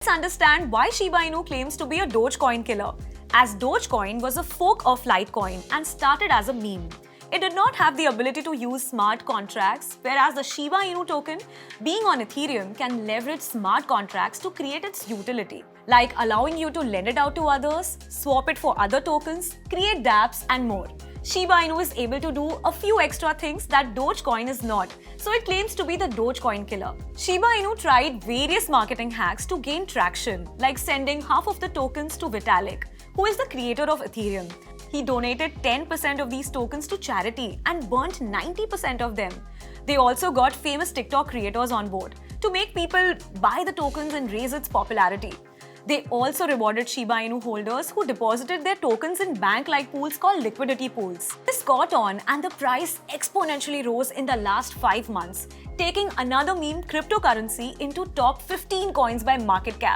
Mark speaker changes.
Speaker 1: Let's understand why Shiba Inu claims to be a Dogecoin killer, as Dogecoin was a fork of Litecoin and started as a meme. It did not have the ability to use smart contracts, whereas the Shiba Inu token, being on Ethereum, can leverage smart contracts to create its utility, like allowing you to lend it out to others, swap it for other tokens, create dApps, and more. Shiba Inu is able to do a few extra things that Dogecoin is not, so it claims to be the Dogecoin killer. Shiba Inu tried various marketing hacks to gain traction, like sending half of the tokens to Vitalik, who is the creator of Ethereum. He donated 10% of these tokens to charity and burnt 90% of them. They also got famous TikTok creators on board to make people buy the tokens and raise its popularity. They also rewarded Shiba Inu holders who deposited their tokens in bank-like pools called liquidity pools. This caught on and the price exponentially rose in the last 5 months, taking another meme cryptocurrency into top 15 coins by market cap.